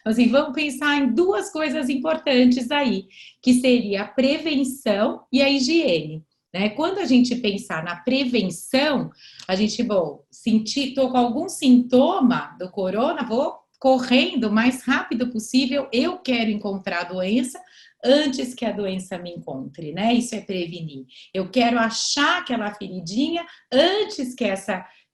Assim, vamos pensar em duas coisas importantes aí, que seria a prevenção e a higiene. Né? Quando a gente pensar na prevenção, a gente, bom, estou com algum sintoma do corona, vou correndo o mais rápido possível, eu quero encontrar a doença antes que a doença me encontre, né? Isso é prevenir. Eu quero achar aquela feridinha antes que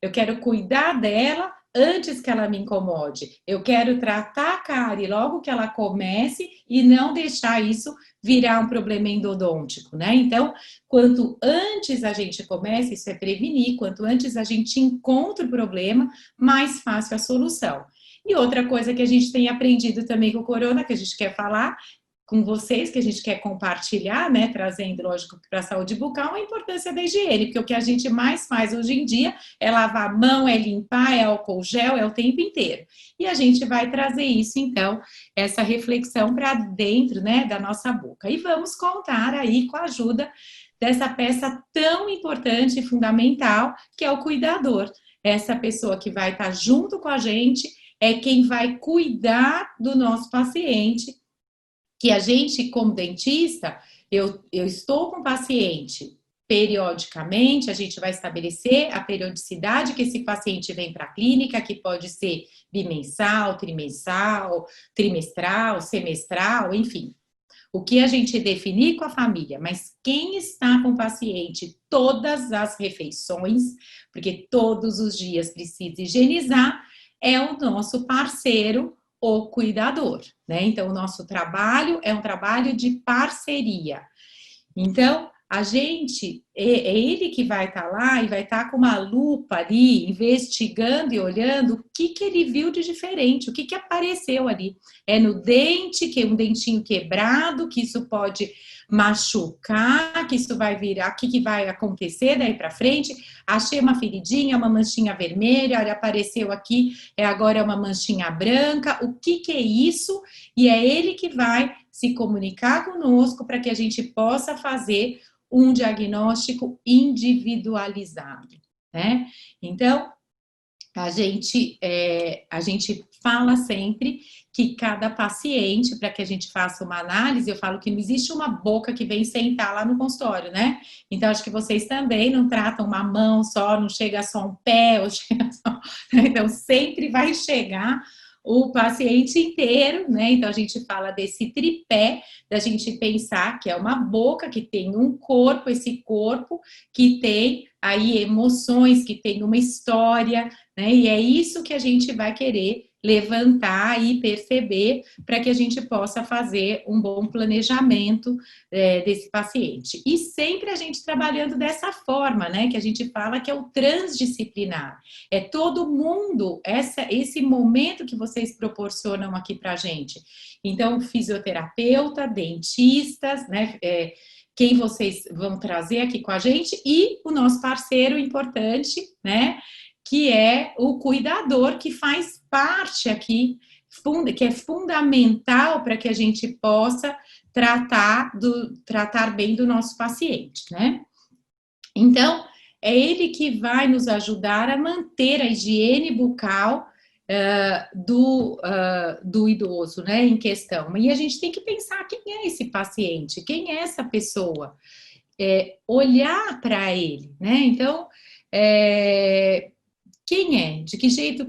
eu quero cuidar dela antes que ela me incomode. Eu quero tratar a cárie logo que ela comece e não deixar isso virar um problema endodôntico, né? Então, quanto antes a gente começa, isso é prevenir, quanto antes a gente encontra o problema, mais fácil a solução. E outra coisa que a gente tem aprendido também com o corona, que a gente quer falar com vocês, que a gente quer compartilhar, né, trazendo, lógico, para a saúde bucal, a importância da higiene, porque o que a gente mais faz hoje em dia é lavar a mão, é limpar, é álcool gel, é o tempo inteiro. E a gente vai trazer isso, então, essa reflexão para dentro, né, da nossa boca. E vamos contar aí com a ajuda dessa peça tão importante e fundamental, que é o cuidador. Essa pessoa que vai estar junto com a gente, é quem vai cuidar do nosso paciente, que a gente, como dentista, eu estou com o paciente periodicamente, a gente vai estabelecer a periodicidade que esse paciente vem para a clínica, que pode ser bimensal, trimestral, semestral, enfim. O que a gente definir com a família, mas quem está com o paciente todas as refeições, porque todos os dias precisa higienizar, é o nosso parceiro, o cuidador, né? Então, o nosso trabalho é um trabalho de parceria. Então, a gente, é ele que vai estar lá e vai estar com uma lupa ali, investigando e olhando o que ele viu de diferente, o que apareceu ali. É no dente, que é um dentinho quebrado, que isso pode machucar, que isso vai virar, o que vai acontecer daí para frente. Achei uma feridinha, uma manchinha vermelha, olha, apareceu aqui, agora é uma manchinha branca, o que é isso? E é ele que vai se comunicar conosco para que a gente possa fazer um diagnóstico individualizado, né? Então, a gente fala sempre que cada paciente, para que a gente faça uma análise, eu falo que não existe uma boca que vem sentar lá no consultório, né? Então, acho que vocês também não tratam uma mão só, não chega só um pé, ou chega só... Então, sempre vai chegar o paciente inteiro, né? Então, a gente fala desse tripé, da gente pensar que é uma boca que tem um corpo, esse corpo que tem aí emoções, que tem uma história, né? E é isso que a gente vai querer levantar e perceber para que a gente possa fazer um bom planejamento desse paciente. E sempre a gente trabalhando dessa forma, né? Que a gente fala que é o transdisciplinar. É todo mundo, esse momento que vocês proporcionam aqui para a gente. Então, fisioterapeuta, dentistas, né? Quem vocês vão trazer aqui com a gente e o nosso parceiro importante, né? Que é o cuidador, que faz parte aqui, que é fundamental para que a gente possa tratar bem do nosso paciente, né? Então, é ele que vai nos ajudar a manter a higiene bucal do idoso, né, em questão. E a gente tem que pensar quem é esse paciente, quem é essa pessoa, olhar para ele, né? Então, quem é? De que jeito?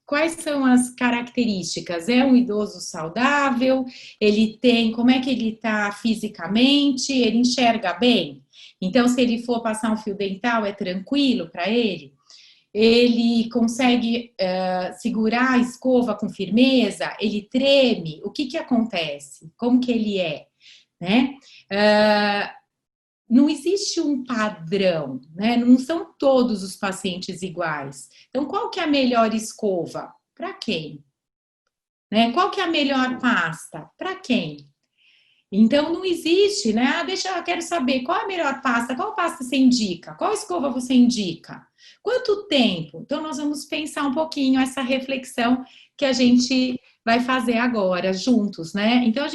Quais são as características? É um idoso saudável? Ele tem? Como é que ele está fisicamente? Ele enxerga bem? Então, se ele for passar um fio dental, é tranquilo para ele? Ele consegue segurar a escova com firmeza? Ele treme? O que acontece? Como que ele é? Né? Não existe um padrão, né? Não são todos os pacientes iguais. Então, qual que é a melhor escova? Para quem? Né? Qual que é a melhor pasta? Para quem? Então, não existe, né? Eu quero saber qual é a melhor pasta, qual pasta você indica, qual escova você indica, quanto tempo? Então, nós vamos pensar um pouquinho essa reflexão que a gente vai fazer agora, juntos, né? Então,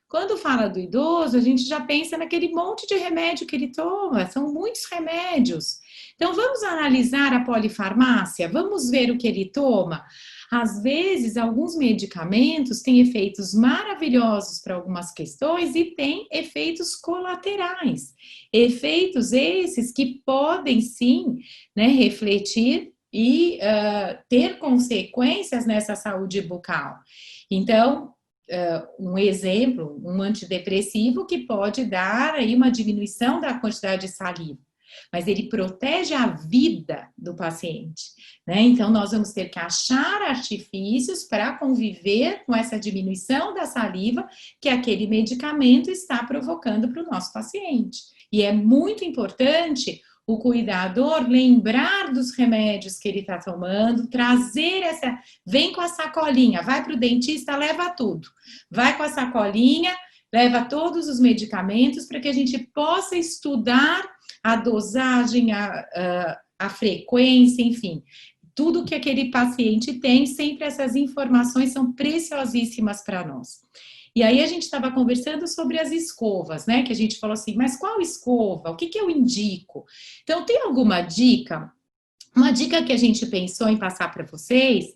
quando fala do idoso, a gente já pensa naquele monte de remédio que ele toma, são muitos remédios. Então, vamos analisar a polifarmácia? Vamos ver o que ele toma? Às vezes, alguns medicamentos têm efeitos maravilhosos para algumas questões e têm efeitos colaterais. Efeitos esses que podem, sim, né, refletir e ter consequências nessa saúde bucal. Então, um exemplo, um antidepressivo que pode dar aí uma diminuição da quantidade de saliva, mas ele protege a vida do paciente, né? Então, nós vamos ter que achar artifícios para conviver com essa diminuição da saliva que aquele medicamento está provocando para o nosso paciente. E é muito importante o cuidador lembrar dos remédios que ele está tomando, trazer essa... Vem com a sacolinha, vai para o dentista, leva tudo. Vai com a sacolinha, leva todos os medicamentos para que a gente possa estudar a dosagem, a frequência, enfim. Tudo que aquele paciente tem, sempre essas informações são preciosíssimas para nós. E aí a gente estava conversando sobre as escovas, né? Que a gente falou assim, mas qual escova? O que eu indico? Então, tem alguma dica? Uma dica que a gente pensou em passar para vocês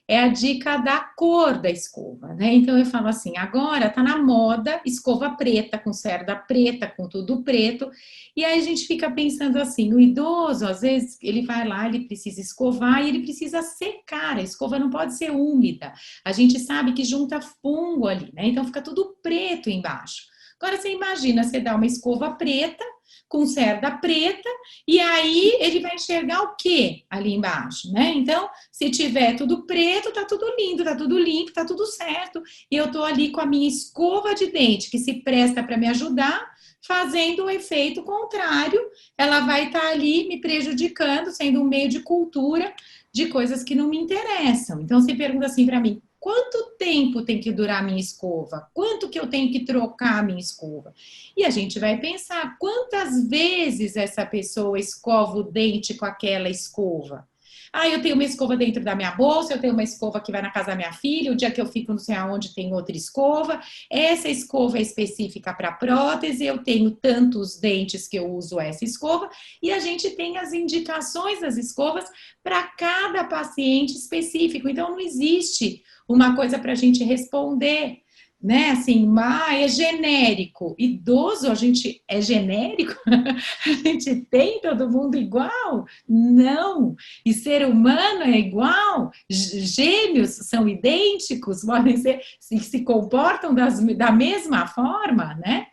é a dica da cor da escova, né? Então, eu falo assim, agora tá na moda escova preta, com cerda preta, com tudo preto, e aí a gente fica pensando assim, o idoso, às vezes, ele vai lá, ele precisa escovar e ele precisa secar, a escova não pode ser úmida, a gente sabe que junta fungo ali, né? Então, fica tudo preto embaixo. Agora, você imagina, você dá uma escova preta, com cerda preta, e aí ele vai enxergar o que ali embaixo, né? Então, se tiver tudo preto, tá tudo lindo, tá tudo limpo, tá tudo certo, e eu tô ali com a minha escova de dente, que se presta para me ajudar, fazendo o efeito contrário, ela vai estar ali me prejudicando, sendo um meio de cultura de coisas que não me interessam. Então, você pergunta assim para mim, quanto tempo tem que durar a minha escova? Quanto que eu tenho que trocar a minha escova? E a gente vai pensar quantas vezes essa pessoa escova o dente com aquela escova. Ah, eu tenho uma escova dentro da minha bolsa, eu tenho uma escova que vai na casa da minha filha, o dia que eu fico não sei aonde tem outra escova, essa escova é específica para prótese, eu tenho tantos dentes que eu uso essa escova, e a gente tem as indicações das escovas para cada paciente específico, então não existe uma coisa para a gente responder, né, assim, é genérico, idoso, a gente é genérico? A gente tem todo mundo igual? Não, e ser humano é igual? Gêmeos são idênticos? Podem ser, se comportam da mesma forma, né?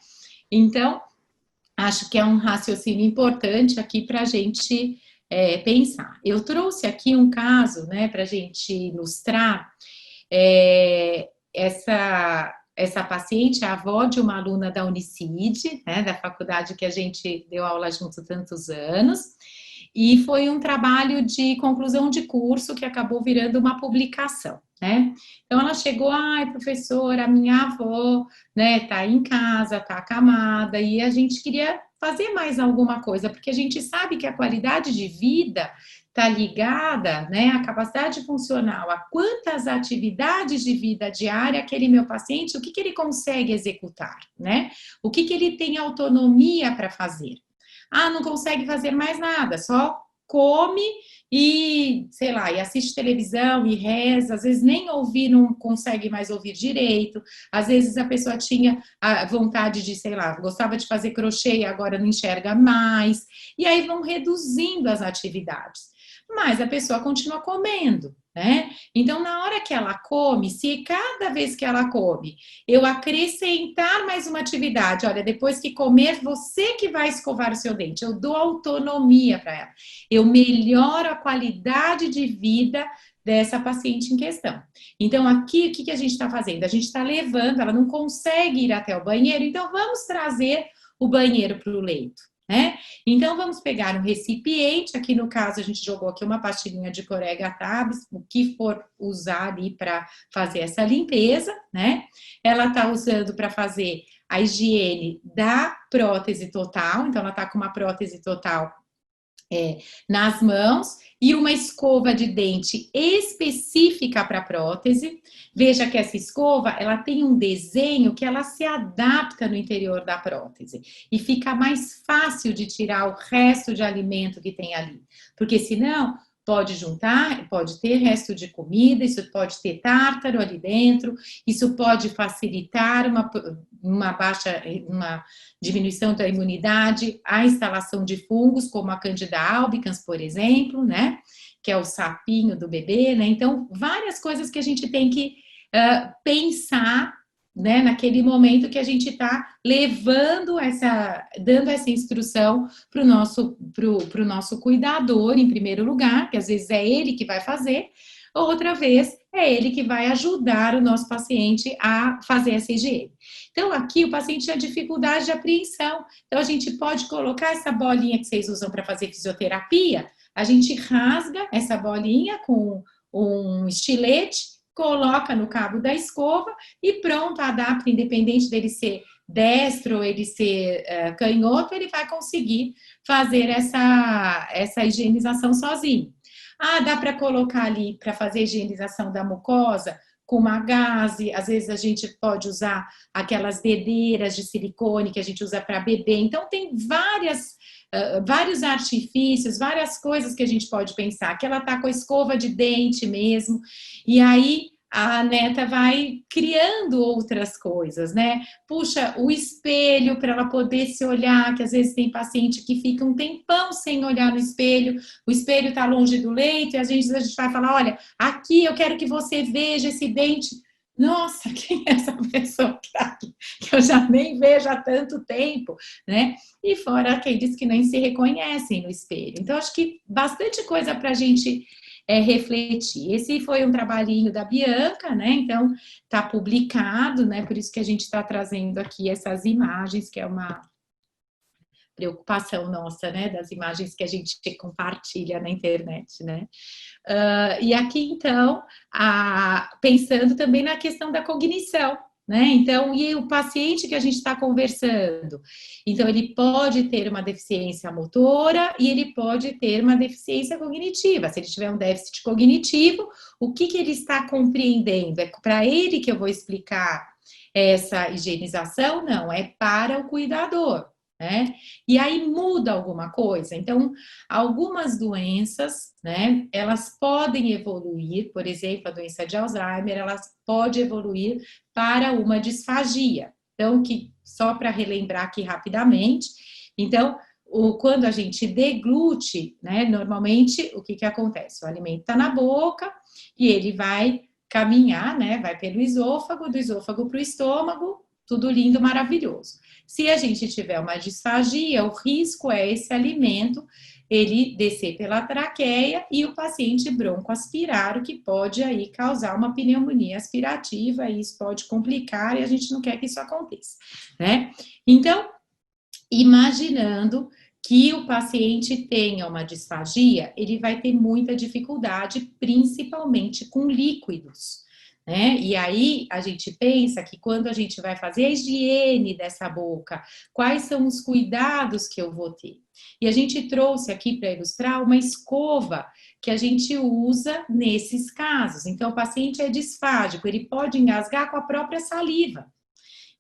Então, acho que é um raciocínio importante aqui para a gente pensar. Eu trouxe aqui um caso, né, para a gente ilustrar. Essa paciente é a avó de uma aluna da Unicid, né, da faculdade que a gente deu aula junto tantos anos, e foi um trabalho de conclusão de curso que acabou virando uma publicação, né? Então ela chegou, ai, professora, a minha avó, né, tá em casa, tá acamada, e a gente queria fazer mais alguma coisa, porque a gente sabe que a qualidade de vida está ligada, né, à capacidade funcional, a quantas atividades de vida diária aquele meu paciente, o que ele consegue executar, né? O que ele tem autonomia para fazer. Ah, não consegue fazer mais nada, só come e, sei lá, e assiste televisão e reza, às vezes nem ouvir, não consegue mais ouvir direito, às vezes a pessoa tinha a vontade de, sei lá, gostava de fazer crochê e agora não enxerga mais, e aí vão reduzindo as atividades. Mas a pessoa continua comendo, né? Então, na hora que ela come, se cada vez que ela come, eu acrescentar mais uma atividade, olha, depois que comer, você que vai escovar o seu dente, eu dou autonomia para ela, eu melhoro a qualidade de vida dessa paciente em questão. Então, aqui, o que a gente está fazendo? A gente está levando, ela não consegue ir até o banheiro, então vamos trazer o banheiro para o leito. Né? Então, vamos pegar um recipiente, aqui no caso a gente jogou aqui uma pastilhinha de Corega Tabs, o que for usar ali para fazer essa limpeza, né? Ela tá usando para fazer a higiene da prótese total, então ela tá com uma prótese total nas mãos e uma escova de dente específica para a prótese. Veja que essa escova, ela tem um desenho que ela se adapta no interior da prótese e fica mais fácil de tirar o resto de alimento que tem ali, porque senão pode juntar, pode ter resto de comida, isso pode ter tártaro ali dentro, isso pode facilitar uma diminuição da imunidade, a instalação de fungos, como a Candida albicans, por exemplo, né? Que é o sapinho do bebê, né? Então, várias coisas que a gente tem que pensar, né, naquele momento que a gente está dando essa instrução para o nosso cuidador, em primeiro lugar, que às vezes é ele que vai fazer, outra vez é ele que vai ajudar o nosso paciente a fazer essa higiene. Então, aqui o paciente tinha dificuldade de apreensão, então a gente pode colocar essa bolinha que vocês usam para fazer fisioterapia, a gente rasga essa bolinha com um estilete, coloca no cabo da escova e pronto, adapta, independente dele ser destro ou ele ser canhoto, ele vai conseguir fazer essa higienização sozinho. Ah, dá para colocar ali para fazer a higienização da mucosa com uma gaze, às vezes a gente pode usar aquelas dedeiras de silicone que a gente usa para bebê, então tem vários artifícios, várias coisas que a gente pode pensar, que ela tá com a escova de dente mesmo, e aí a neta vai criando outras coisas, né? Puxa, o espelho para ela poder se olhar, que às vezes tem paciente que fica um tempão sem olhar no espelho, o espelho está longe do leito, e às vezes a gente vai falar, olha, aqui eu quero que você veja esse dente. Nossa, quem é essa pessoa que tá aqui? Que eu já nem vejo há tanto tempo, né? E fora aqueles que nem se reconhecem no espelho. Então, acho que bastante coisa para a gente refletir. Esse foi um trabalhinho da Bianca, né? Então, está publicado, né? Por isso que a gente está trazendo aqui essas imagens, que é uma preocupação nossa, né? Das imagens que a gente compartilha na internet, né? E aqui, então, pensando também na questão da cognição, né? Então, e o paciente que a gente está conversando? Então, ele pode ter uma deficiência motora e ele pode ter uma deficiência cognitiva. Se ele tiver um déficit cognitivo, o que ele está compreendendo? É para ele que eu vou explicar essa higienização? Não, é para o cuidador. Né? E aí muda alguma coisa. Então, algumas doenças, né, elas podem evoluir, por exemplo, a doença de Alzheimer, elas pode evoluir para uma disfagia. Então, que só para relembrar aqui rapidamente, então, quando a gente deglute, né, normalmente, o que acontece? O alimento está na boca e ele vai caminhar, né, vai pelo esôfago, do esôfago para o estômago, tudo lindo, maravilhoso. Se a gente tiver uma disfagia, o risco é esse alimento ele descer pela traqueia e o paciente broncoaspirar, o que pode aí causar uma pneumonia aspirativa, e isso pode complicar e a gente não quer que isso aconteça, né? Então, imaginando que o paciente tenha uma disfagia, ele vai ter muita dificuldade, principalmente com líquidos. Né? E aí a gente pensa que quando a gente vai fazer a higiene dessa boca, quais são os cuidados que eu vou ter? E a gente trouxe aqui para ilustrar uma escova que a gente usa nesses casos. Então, o paciente é disfágico, ele pode engasgar com a própria saliva.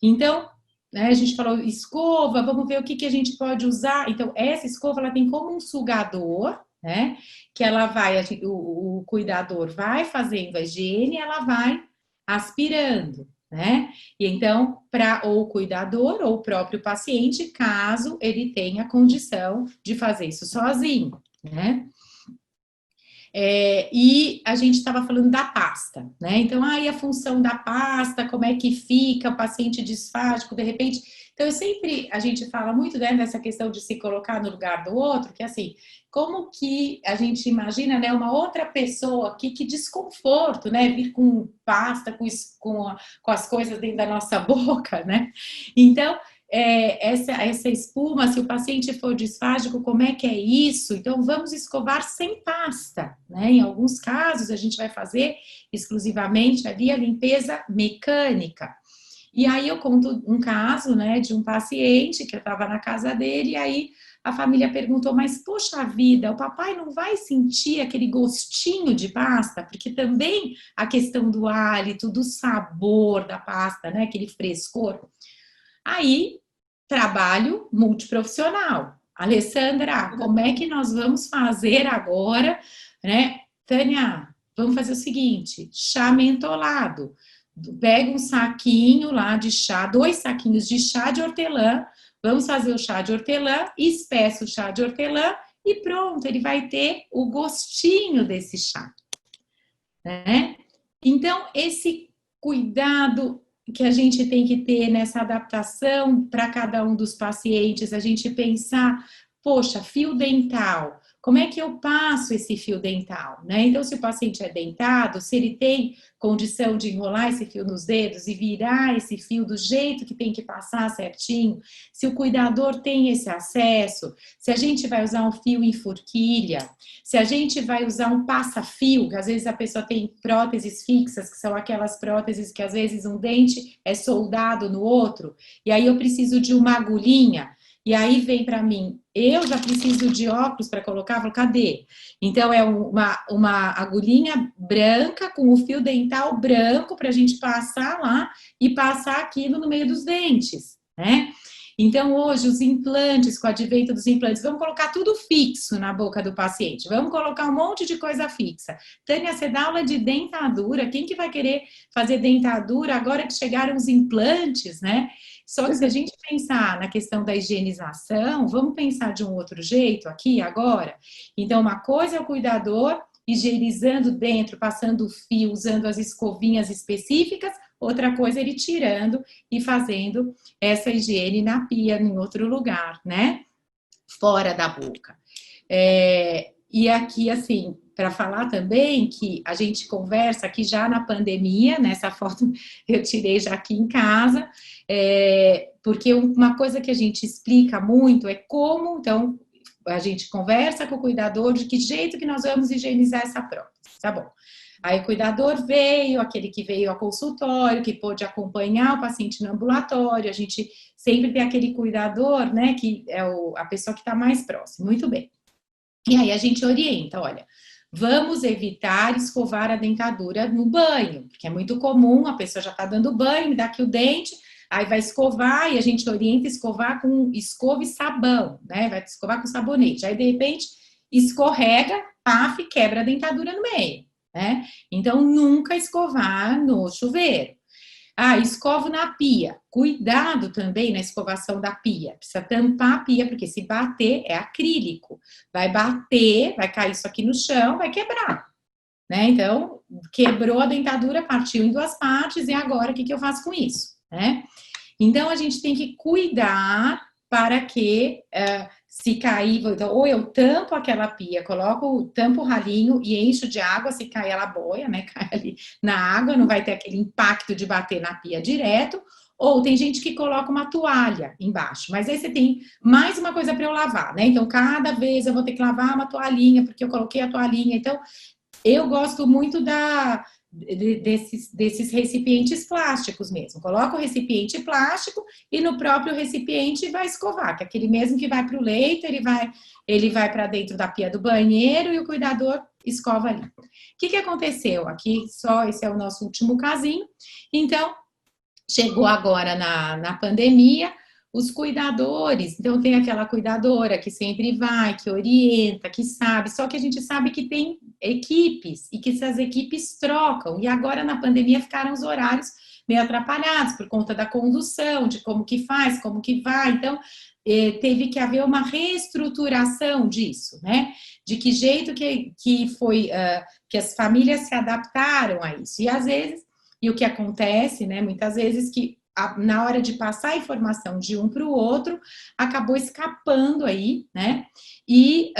Então, né, a gente falou escova, vamos ver o que a gente pode usar. Então, essa escova ela tem como um sugador, né? Que ela vai, o cuidador vai fazendo a higiene, ela vai aspirando, né? E então, para ou o cuidador ou o próprio paciente, caso ele tenha condição de fazer isso sozinho, né? E a gente estava falando da pasta, né? Então, aí a função da pasta, como é que fica, o paciente disfágico, de repente. Então, a gente fala muito, né, dessa questão de se colocar no lugar do outro, que assim, como que a gente imagina, né, uma outra pessoa aqui, que desconforto, né, vir com pasta, com as coisas dentro da nossa boca, né? Então, essa espuma, se o paciente for disfágico, como é que é isso? Então, vamos escovar sem pasta, né? Em alguns casos, a gente vai fazer exclusivamente ali a limpeza mecânica. E aí eu conto um caso, né, de um paciente que eu estava na casa dele, e aí a família perguntou, mas poxa vida, o papai não vai sentir aquele gostinho de pasta? Porque também a questão do hálito, do sabor da pasta, né? Aquele frescor. Aí, trabalho multiprofissional. Alessandra, como é que nós vamos fazer agora, né? Tânia, vamos fazer o seguinte, chá mentolado. Pega um saquinho lá de chá, 2 saquinhos de chá de hortelã, vamos fazer o chá de hortelã, espesso o chá de hortelã e pronto, ele vai ter o gostinho desse chá, né? Então, esse cuidado que a gente tem que ter nessa adaptação para cada um dos pacientes, a gente pensar, poxa, fio dental, como é que eu passo esse fio dental, né? Então, se o paciente é dentado, se ele tem condição de enrolar esse fio nos dedos e virar esse fio do jeito que tem que passar certinho, se o cuidador tem esse acesso, se a gente vai usar um fio em forquilha, se a gente vai usar um passa-fio, que às vezes a pessoa tem próteses fixas, que são aquelas próteses que às vezes um dente é soldado no outro, e aí eu preciso de uma agulhinha, e aí vem para mim, eu já preciso de óculos para colocar, falo, cadê? Então é uma agulhinha branca com o fio dental branco para a gente passar lá e passar aquilo no meio dos dentes, né? Então, hoje, os implantes, com o advento dos implantes, vamos colocar tudo fixo na boca do paciente, vamos colocar um monte de coisa fixa. Tânia, você dá aula de dentadura, quem que vai querer fazer dentadura agora que chegaram os implantes, né? Só que se a gente pensar na questão da higienização, vamos pensar de um outro jeito aqui, agora? Então, uma coisa é o cuidador higienizando dentro, passando o fio, usando as escovinhas específicas, outra coisa é ele tirando e fazendo essa higiene na pia, em outro lugar, né? Fora da boca. E aqui, assim, para falar também que a gente conversa aqui já na pandemia, nessa foto eu tirei já aqui em casa, porque uma coisa que a gente explica muito é como, então, a gente conversa com o cuidador de que jeito que nós vamos higienizar essa prótese, tá bom? Aí o cuidador veio, aquele que veio ao consultório, que pôde acompanhar o paciente no ambulatório, a gente sempre tem aquele cuidador, né, que é a pessoa que está mais próxima, muito bem. E aí a gente orienta, olha, vamos evitar escovar a dentadura no banho, porque é muito comum, a pessoa já está dando banho, me dá aqui o dente, aí vai escovar e a gente orienta escovar com escova e sabão, né, vai escovar com sabonete, aí de repente escorrega, paf, e quebra a dentadura no meio. Né? Então, nunca escovar no chuveiro. Escovo na pia. Cuidado também na escovação da pia. Precisa tampar a pia, porque se bater é acrílico. Vai bater, vai cair isso aqui no chão, vai quebrar. Né? Então, quebrou a dentadura, partiu em 2 partes, e agora o que eu faço com isso? Né? Então, a gente tem que cuidar para que se cair, então, ou eu tampo aquela pia, tampo o ralinho e encho de água, se cair ela boia, né, cai ali na água, não vai ter aquele impacto de bater na pia direto, ou tem gente que coloca uma toalha embaixo, mas aí você tem mais uma coisa para eu lavar, né, então cada vez eu vou ter que lavar uma toalhinha, porque eu coloquei a toalhinha, então eu gosto muito desses recipientes plásticos mesmo. Coloca o recipiente plástico e no próprio recipiente vai escovar, que é aquele mesmo que vai para o leito, ele vai para dentro da pia do banheiro e o cuidador escova ali. O que aconteceu? Aqui só esse é o nosso último casinho. Então, chegou agora na pandemia, os cuidadores, então tem aquela cuidadora que sempre vai, que orienta, que sabe, só que a gente sabe que tem equipes e que essas equipes trocam, e agora na pandemia ficaram os horários meio atrapalhados por conta da condução, de como que faz, como que vai, então teve que haver uma reestruturação disso, né? De que jeito que foi, que as famílias se adaptaram a isso, e às vezes, e o que acontece, né, muitas vezes que na hora de passar a informação de um para o outro, acabou escapando aí, né? E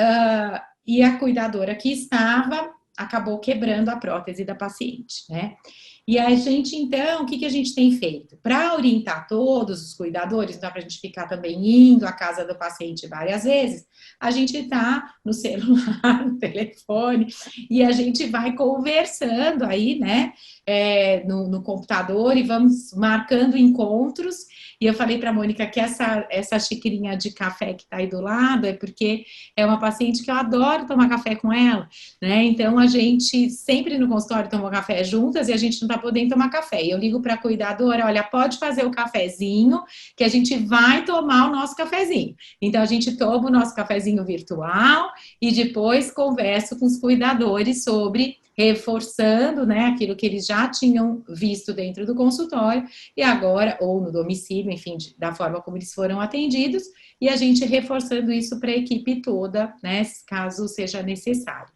a cuidadora que estava acabou quebrando a prótese da paciente, né? E a gente, então, o que, que a gente tem feito? Para orientar todos os cuidadores, não dá para a gente ficar também indo à casa do paciente várias vezes, a gente está no celular, no telefone, e a gente vai conversando aí, né, no computador, e vamos marcando encontros. E eu falei para a Mônica que essa xicrinha de café que está aí do lado é porque é uma paciente que eu adoro tomar café com ela, né? Então a gente sempre no consultório toma café juntas e a gente não está podendo tomar café. E eu ligo para a cuidadora, olha, pode fazer o cafezinho, que a gente vai tomar o nosso cafezinho. Então a gente toma o nosso cafezinho virtual e depois converso com os cuidadores sobre reforçando, né, aquilo que eles já tinham visto dentro do consultório e agora, ou no domicílio, enfim, da forma como eles foram atendidos, e a gente reforçando isso para a equipe toda, né, caso seja necessário.